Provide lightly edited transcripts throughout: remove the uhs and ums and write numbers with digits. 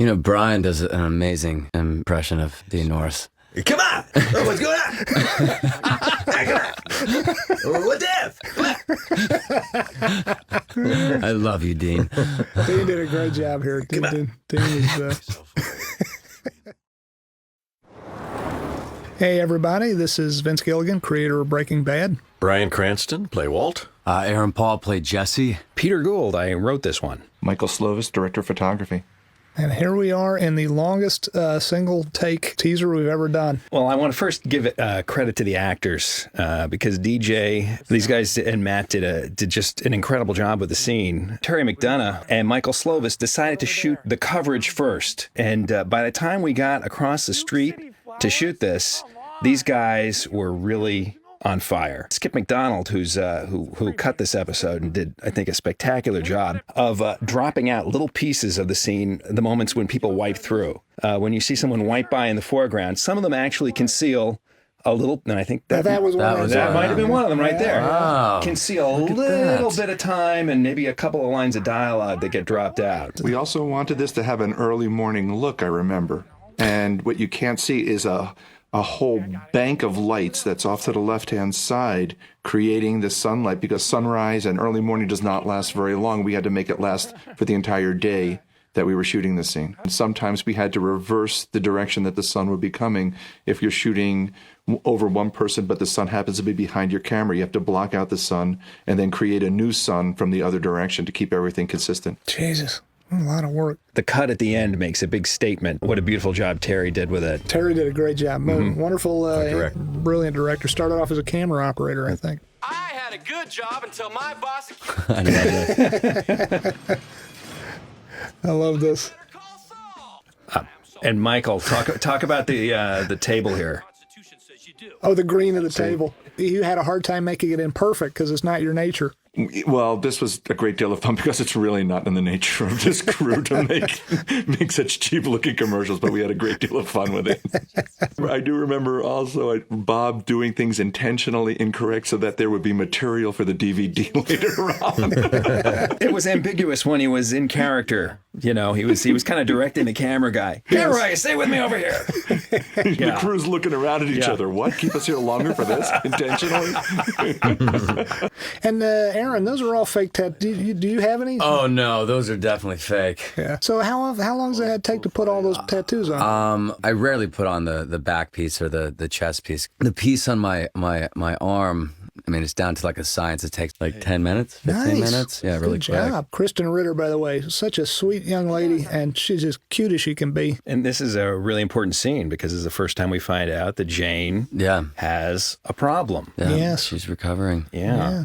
You know, Brian does an amazing impression of the Norse. Come on! Oh, what's going on? Come on! What the I love you, Dean. Dean did a great job here. Dean is, Hey, everybody. This is Vince Gilligan, creator of Breaking Bad. Bryan Cranston, play Walt. Aaron Paul played Jesse. Peter Gould, I wrote this one. Michael Slovis, director of photography. And here we are in the longest single-take teaser we've ever done. Well, I want to first give credit to the actors because DJ, these guys, and Matt did just an incredible job with the scene. Terry McDonough and Michael Slovis decided to shoot the coverage first. And by the time we got across the street to shoot this, these guys were really on fire. Skip McDonald, who cut this episode and did, I think, a spectacular job of dropping out little pieces of the scene, the moments when people wipe through. When you see someone wipe by in the foreground, some of them actually conceal a little, and I think that might have been one of them right there. Wow. Conceal a little bit of time and maybe a couple of lines of dialogue that get dropped out. We also wanted this to have an early morning look, I remember. And what you can't see is a whole bank of lights that's off to the left-hand side, creating the sunlight, because sunrise and early morning does not last very long. We had to make it last for the entire day that we were shooting the scene. And sometimes we had to reverse the direction that the sun would be coming. If you're shooting over one person, but the sun happens to be behind your camera, you have to block out the sun and then create a new sun from the other direction to keep everything consistent. Jesus. A lot of work. The cut at the end makes a big statement. What a beautiful job Terry did with it. Terry did a great job. Wonderful, brilliant director. Started off as a camera operator, I think. I had a good job until my boss... I love this. And Michael, talk about the table here. Oh, the green of the table. You had a hard time making it imperfect because it's not your nature. Well, this was a great deal of fun because it's really not in the nature of this crew to make such cheap-looking commercials, but we had a great deal of fun with it. I do remember also Bob doing things intentionally incorrect so that there would be material for the DVD later on. It was ambiguous when he was in character. You know, he was kind of directing the camera guy. Camera guy, stay with me over here. The crew's looking around at each other. What? Keep us here longer for this? Intentionally? And Aaron, those are all fake tattoos. Do you have any? Oh, no, those are definitely fake. Yeah. So how long does it take to put all those tattoos on? I rarely put on the back piece or the chest piece. The piece on my arm, I mean, it's down to like a science. It takes like 10 minutes, 15 minutes. Yeah, really Good job. Kristen Ritter, by the way, such a sweet young lady, and she's as cute as she can be. And this is a really important scene because it's the first time we find out that Jane has a problem. Yeah, yes. She's recovering. Yeah.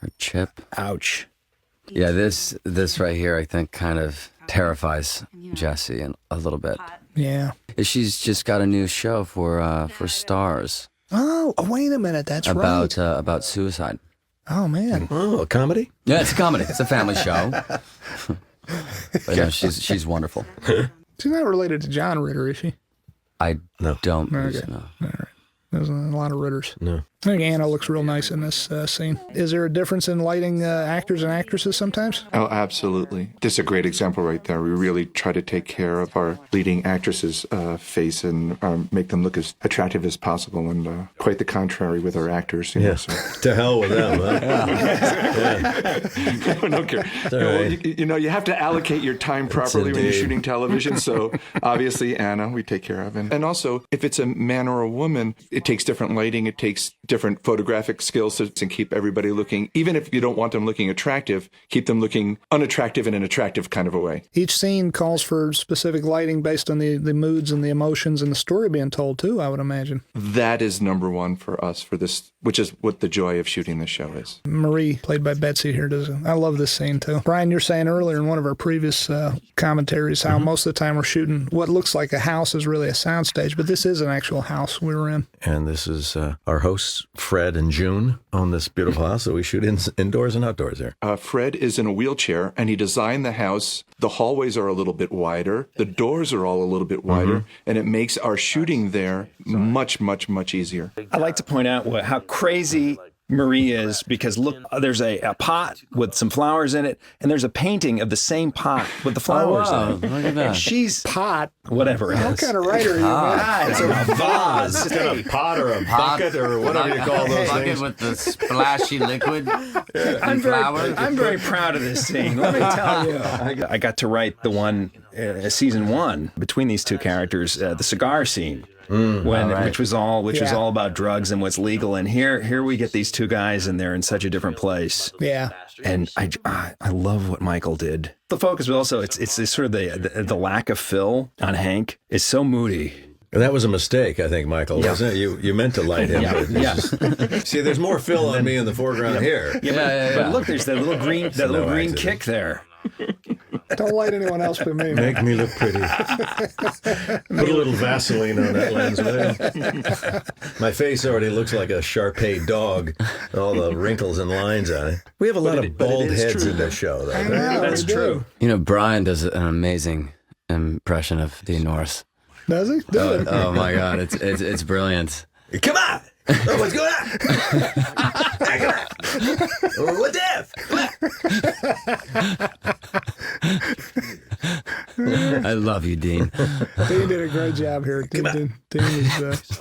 Her chip. Ouch. Yeah, this right here, I think, kind of terrifies Jesse a little bit. Yeah. She's just got a new show for Stars. Oh, wait a minute. That's right. About suicide. Oh, man. Oh, a comedy? Yeah, it's a comedy. It's a family show. But no, she's wonderful. She's not related to John Ritter, is she? I don't believe Okay. so, no. All right. There's a lot of Ritters. No. I think Anna looks real nice in this scene. Is there a difference in lighting actors and actresses sometimes? Oh, absolutely. This is a great example right there. We really try to take care of our leading actress's face and make them look as attractive as possible, and quite the contrary with our actors. You know, so. To hell with them, huh? No care. You have to allocate your time properly when you're shooting television. So obviously, Anna, we take care of. And also, if it's a man or a woman, it takes different lighting. It takes different photographic skills to keep everybody looking, even if you don't want them looking attractive, keep them looking unattractive in an attractive kind of a way. Each scene calls for specific lighting based on the moods and the emotions and the story being told, too, I would imagine. That is number one for us for this, which is what the joy of shooting this show is. Marie, played by Betsy here, I love this scene, too. Brian, you're saying earlier in one of our previous commentaries how most of the time we're shooting what looks like a house is really a soundstage, but this is an actual house we were in. And this is our hosts, Fred and June, own this beautiful house that we shoot indoors and outdoors here. Fred is in a wheelchair, and he designed the house. The hallways are a little bit wider. The doors are all a little bit wider, and it makes our shooting there much, much, much easier. I'd like to point out how crazy Marie is because look, there's a pot with some flowers in it, and there's a painting of the same pot with the flowers wow. in it. Look at that. And she's Pot. whatever it is. What kind of writer are you, man? It's a vase. It's in a pot or a bucket or whatever you call those bucket things. with the splashy liquid and I'm flowers. I'm very proud of this scene. Let me tell you. I got to write the one, season 1, between these two characters, the cigar scene. Which was all about drugs and what's legal, and here we get these two guys and they're in such a different place. Yeah. And I love what Michael did. The focus, but also it's this sort of the lack of fill on Hank is so moody. And that was a mistake, I think, Michael, wasn't it? You meant to light him. Yeah. See, there's more Phil on me in the foreground here. But look, there's that little green accident. kick there. Don't light anyone else but me, man. Make me look pretty. Put a little Vaseline on that lens, will you? My face already looks like a Shar-Pei dog. All the wrinkles and lines on it. We have a lot of bald heads in this show, though. I know, That's we do. true. You know, Brian does an amazing impression of Dean Norris. Does he? Do it. Oh my God, it's brilliant. Come on! Oh, what's going on? Come on! Oh, what the? I love you, Dean. Dean did a great job here. Dean is,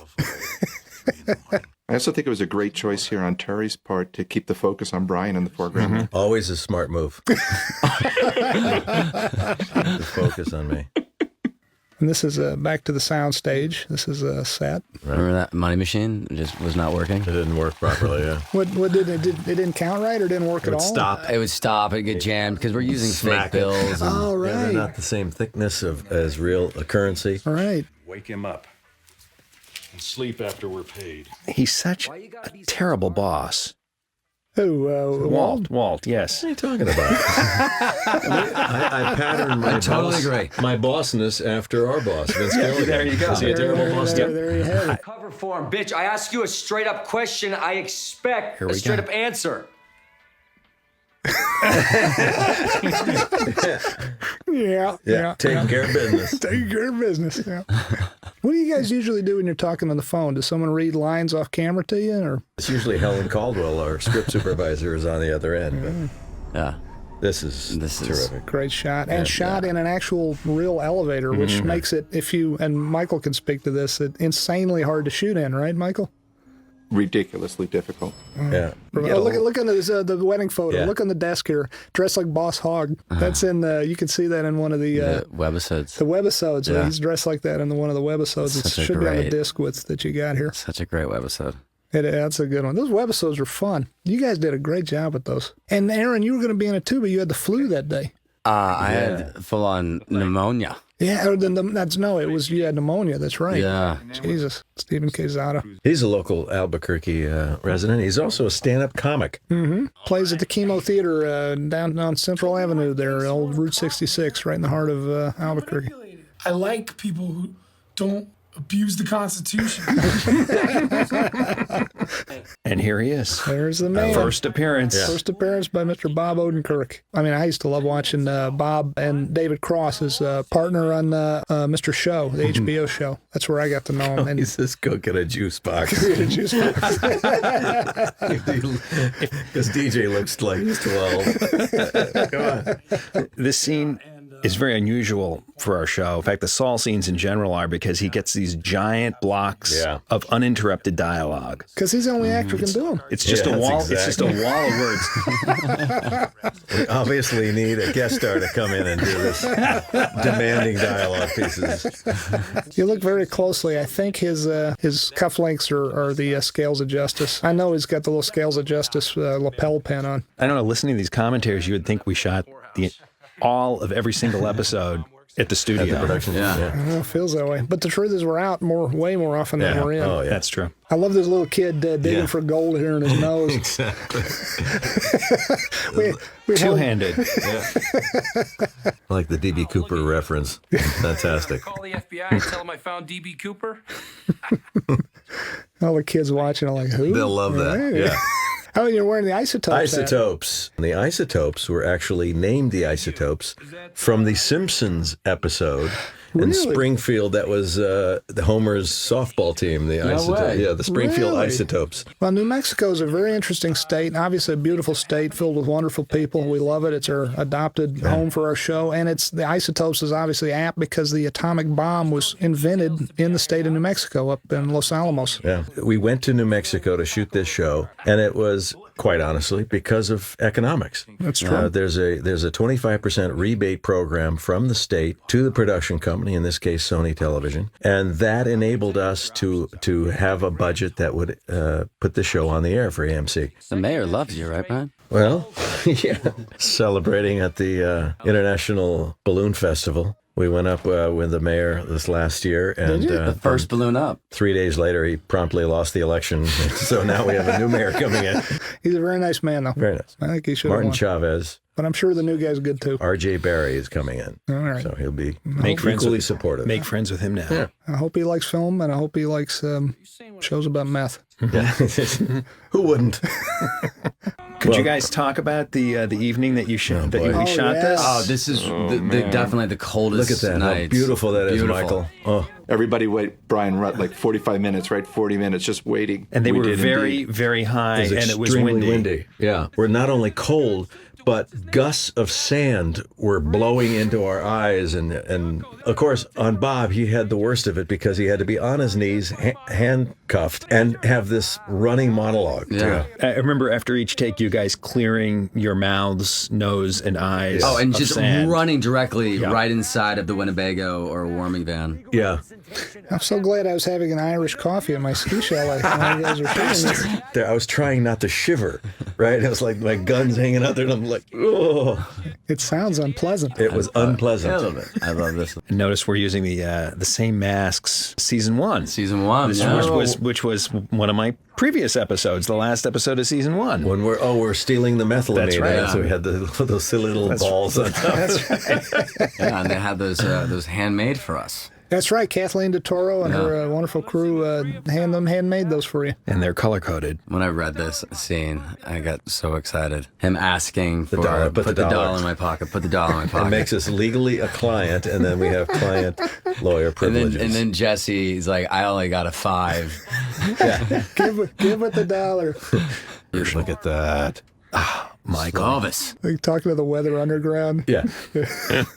I also think it was a great choice here on Terry's part to keep the focus on Brian in the foreground. Always a smart move. The focus on me. and this is back to the sound stage. This is a set. Remember that money machine? It just was not working. It didn't work properly, yeah. What did it? It didn't count right, or didn't work at all? Stop. It would stop. It'd get jammed because we're using Smack fake it. bills. And, Oh, Yeah, they're right. not the same thickness as real currency. All right. Wake him up and sleep after we're paid. He's such a terrible boss. Who? Walt, yes. What are you talking about? I patterned my totally boss, agree. my bossness after our boss, Vince Gilligan. There you go. Is he a terrible boss? There you have it. Cover form, bitch. I ask you a straight up question. I expect Here a we straight go. up answer. Yeah. Taking care of business. Taking care of business. Yeah. What do you guys usually do when you're talking on the phone? Does someone read lines off camera to you, or? It's usually Helen Caldwell, our script supervisor, is on the other end. But yeah. this is terrific. Great shot, and shot in an actual real elevator, which makes it, if you, and Michael can speak to this, insanely hard to shoot in, right, Michael? Ridiculously difficult. Yeah. Look on the wedding photo. Yeah. Look on the desk here, dressed like Boss Hogg. That's in the. You can see that in one of the webisodes. webisodes. Yeah. He's dressed like that in one of the webisodes. It Such a should be on the great- disc width that you got here. Such a great webisode. That's a good one. Those webisodes were fun. You guys did a great job with those. And Aaron, you were going to be in it too, but you had the flu that day. I had full on pneumonia. Yeah, or it was you had pneumonia. That's right. Yeah. Jesus, Stephen Quezada He's a local Albuquerque resident. He's also a stand-up comic. plays at the Chemo Theater down on Central Avenue there, old Route 66, right in the heart of Albuquerque. I like people who don't abuse the Constitution. And here he is. There's the man. First appearance. First appearance by Mr. Bob Odenkirk. I mean, I used to love watching Bob and David Cross, his partner on Mr. Show, the HBO show. That's where I got to know him. And He's just cooking a juice box. juice box. Because DJ looks like he's 12. Come on. This scene is very unusual for our show. In fact, the Saul scenes in general are because he gets these giant blocks Yeah. of uninterrupted dialogue. Because he's the only actor who can do them. It's just Yeah, a that's wall. It's just a exactly. wall of words. We obviously need a guest star to come in and do this demanding dialogue pieces. You look very closely. I think his cufflinks are the Scales of Justice. I know he's got the little Scales of Justice lapel pin on. I don't know. Listening to these commentaries, you would think we shot all of every single episode at the studio. Production. Yeah. I don't know, it feels that way. But the truth is we're out way more often than Yeah. we're in. Oh, yeah. That's true. I love this little kid digging Yeah. for gold here in his nose. Exactly. we held- Two-handed. Like the D.B. Cooper reference. Fantastic. Call the FBI and tell them I found DB Cooper. all the kids watching are like, who? They'll love that. Right. Yeah. Oh, you're wearing the Isotopes hat. Isotopes. The Isotopes were actually named the Isotopes from the Simpsons episode Really? Springfield, that was the Homer's softball team, the way. the Springfield Really? Isotopes. Well, New Mexico is a very interesting state. Obviously, a beautiful state filled with wonderful people. We love it. It's our adopted home for our show, and the Isotopes is obviously apt because the atomic bomb was invented in the state of New Mexico, up in Los Alamos. Yeah, we went to New Mexico to shoot this show, and it was, quite honestly, because of economics. That's true. There's a 25% rebate program from the state to the production company, in this case Sony Television, and that enabled us to have a budget that would put the show on the air for AMC. The mayor loves you, right, Brian? Well, yeah, celebrating at the International Balloon Festival. We went up with the mayor this last year, and The first balloon up. 3 days later, he promptly lost the election. So now we have a new mayor coming in. He's a very nice man, though. Very nice. I think he should have Martin won. Chavez, But I'm sure the new guy's good, too. R.J. Barry is coming in. All right. So he'll be friends equally with- supportive. Make friends with him now. Yeah. I hope he likes film, and I hope he likes shows about meth. Yeah. Who wouldn't? Could you guys talk about the evening that you shot boy. we shot yes. this? Oh, this is definitely the coldest Look at that. night. How beautiful that is, Beautiful. Michael. Oh, Everybody wait, Brian, like 45 minutes, right? 40 minutes, just waiting. And they We were did very, indeed. very high, it was and it was extremely windy. Yeah. We're not only cold, but gusts of sand were blowing into our eyes. And of course, on Bob, he had the worst of it because he had to be on his knees, handcuffed, and have this running monologue. Yeah. I remember after each take, you guys clearing your mouths, nose, and eyes. Oh, and of just sand. running directly right inside of the Winnebago or warming van. Yeah. I'm so glad I was having an Irish coffee in my ski chalet while you guys were shooting this. There, I was trying not to shiver, right? It was like my gun's hanging out there, and I'm like, oh. It sounds unpleasant. It was unpleasant. Yeah, a little bit. I love this. And notice we're using the same masks. Season 1. Season 1. This yeah. which was one of my previous episodes, the last episode of season 1. When we're stealing the methylamine, That's right. and so we had those silly little balls on top. Yeah, and they had those handmade for us. That's right. Kathleen DeToro and her wonderful crew handmade those for you. And they're color coded. When I read this scene, I got so excited. Him asking for dollar, put the dollar in my pocket. Put the dollar in my pocket. It makes us legally a client, and then we have client lawyer privileges. And then Jesse's like, I only got a 5. Give it the dollar. Look at that. Michael. Elvis. Like talking to the Weather Underground. Yeah.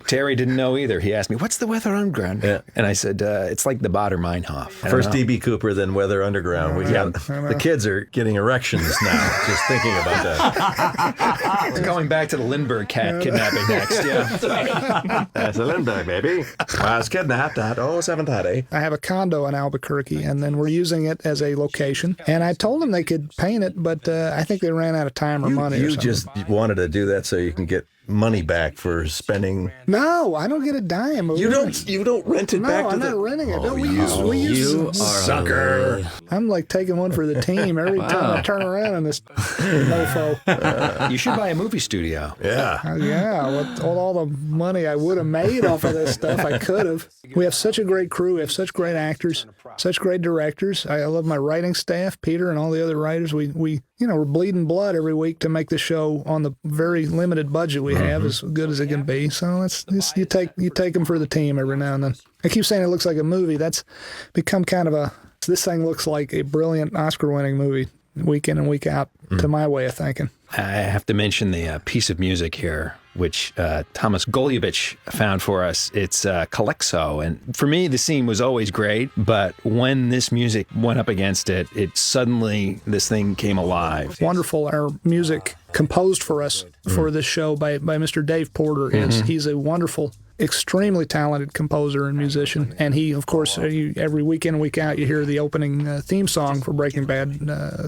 Terry didn't know either. He asked me, "What's the Weather Underground?" Yeah. And I said, "It's like the Bader Meinhof." I don't First know. DB Cooper, then Weather Underground. The kids are getting erections now, just thinking about that. Going back to the Lindbergh cat kidnapping next. Yeah. That's a Lindbergh, baby. I was kidnapped at 7:30. I have a condo in Albuquerque, and then we're using it as a location. And I told them they could paint it, but I think they ran out of time or money. You or something. just wanted to do that so you can get money back for spending. No, I don't get a dime. You don't rent it No, back to I'm the. not renting it. Oh, No, we use You are sucker. I'm like taking one for the team every time I turn around in this mofo. You should buy a movie studio. Yeah. Yeah, with all the money I would have made off of this stuff, I could have. We have such a great crew. We have such great actors, such great directors. I love my writing staff, Peter and all the other writers. We're bleeding blood every week to make the show on the very limited budget we have as good as it can be. So it's you take them for the team every now and then. I keep saying it looks like a movie. That's become kind of this thing looks like a brilliant Oscar-winning movie week in and week out to my way of thinking. I have to mention the piece of music here, which Thomas Goljevich found for us. It's Calexo. And for me, the scene was always great, but when this music went up against it, suddenly this thing came alive. Wonderful. Our music composed for us for this show by Mr. Dave Porter. He's a wonderful, extremely talented composer and musician. And he, of course, every week in and week out, you hear the opening theme song for Breaking Bad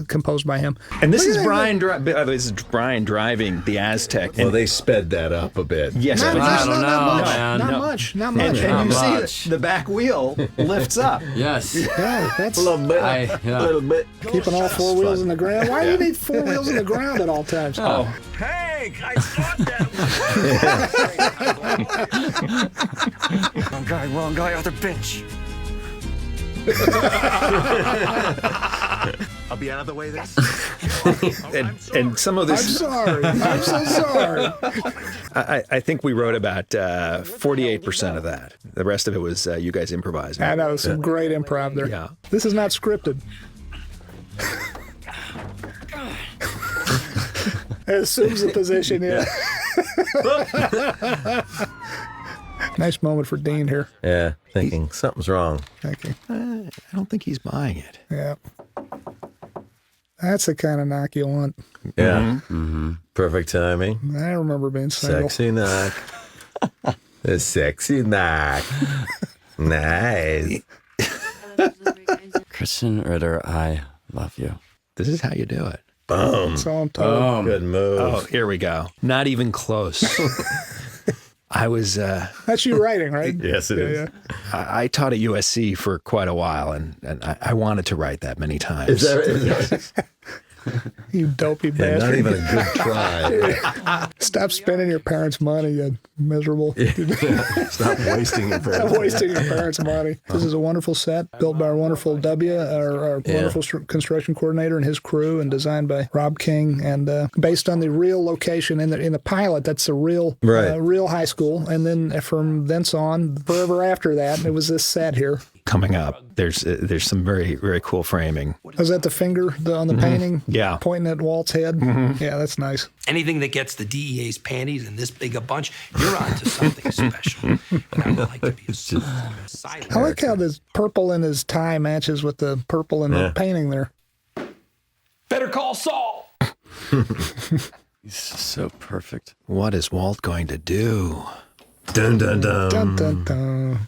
composed by him. And this Look is at that. Brian. This is Brian driving the Aztec. Well, they sped that up a bit. Yes, Not, but I not, don't not know, much. man. Not No. much. Not and, much. and you much. see the back wheel lifts up. Yes. Yeah, that's A little bit. Yeah. A little bit. keeping all four wheels in the ground. Why do you need four wheels in the ground at all times? Oh, Hey, I thought that. Wrong guy, other bitch. I'll be out of the way this. and some of I'm this, sorry. I'm so sorry. I think we wrote about 48% of that. The rest of it was you guys improvising. I know, some great improv there. Yeah. This is not scripted. It assumes the position, yeah. Nice moment for Dean here. Yeah, thinking something's wrong. Thank you. I don't think he's buying it. Yeah. That's the kind of knock you want. Yeah. Perfect timing. I remember being single. Sexy knock. The sexy knock. Nice. Christian Ritter, I love you. This is how you do it. Boom. So I'm told. Good move. Oh, here we go. Not even close. I was. That's you writing, right? Yes, it is. I taught at USC for quite a while, and I wanted to write that many times. Is that You dopey yeah, bastard. not even a good try. Stop spending your parents' money, you miserable. Stop wasting your Stop parents. wasting your parents' money. This is a wonderful set built by our wonderful our wonderful construction coordinator and his crew, and designed by Rob King, and based on the real location in the pilot. That's the real real high school, and then from thence on, forever after that, it was this set here. Coming up, there's some very, very cool framing. Was that the finger on the painting? Yeah. Pointing at Walt's head? Yeah, that's nice. Anything that gets the DEA's panties in this big a bunch, you're on to something special. But I would like to be silent. I like how this purple in his tie matches with the purple in the painting there. Better call Saul. He's so perfect. What is Walt going to do? Dun, dun, dun. Dun, dun, dun.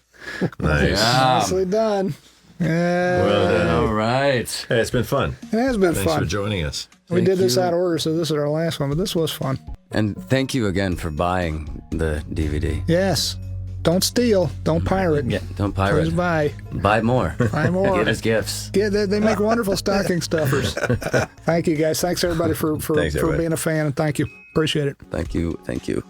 Nice. Nicely done. Yeah, Well done. All right. Hey, it's been fun. it has been Thanks for fun. joining us. We did this out of order, so this is our last one, but this was fun. And thank you again for buying the DVD. Yes. Don't steal. Don't pirate. Yeah, don't Please pirate. buy. Buy more. Buy more. Give us gifts. Yeah, they make wonderful stocking stuffers. Thank you, guys. Thanks, everybody, for Thanks, everybody. being a fan, and thank you. Appreciate it. Thank you. Thank you.